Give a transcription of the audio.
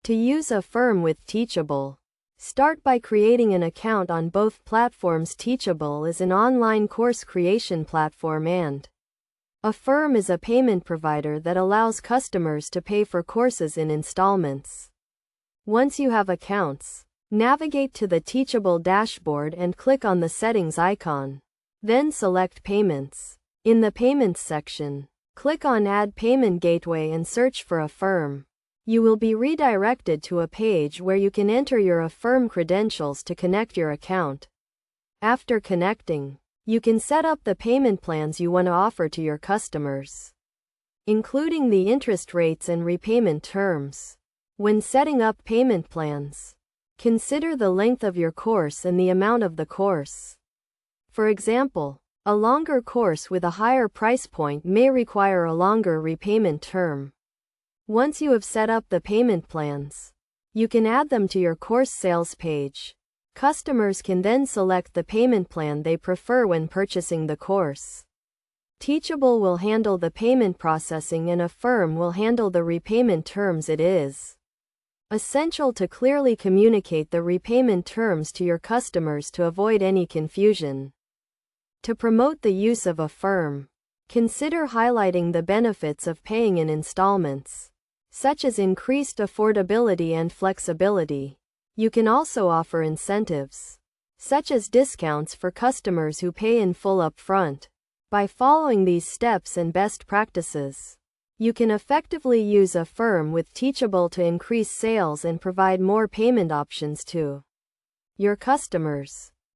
To use Affirm with Teachable, start by creating an account on both platforms. Teachable is an online course creation platform and Affirm is a payment provider that allows customers to pay for courses in installments. Once you have accounts, navigate to the Teachable dashboard and click on the Settings icon. Then select Payments. In the Payments section, click on Add Payment Gateway and search for Affirm. You will be redirected to a page where you can enter your Affirm credentials to connect your account. After connecting, you can set up the payment plans you want to offer to your customers, including the interest rates and repayment terms. When setting up payment plans, consider the length of your course and the amount of the course. For example, a longer course with a higher price point may require a longer repayment term. Once you have set up the payment plans, you can add them to your course sales page. Customers can then select the payment plan they prefer when purchasing the course. Teachable will handle the payment processing and Affirm will handle the repayment terms. It is essential to clearly communicate the repayment terms to your customers to avoid any confusion. To promote the use of Affirm, consider highlighting the benefits of paying in installments, such as increased affordability and flexibility. You can also offer incentives, such as discounts for customers who pay in full upfront. By following these steps and best practices, you can effectively use Affirm with Teachable to increase sales and provide more payment options to your customers.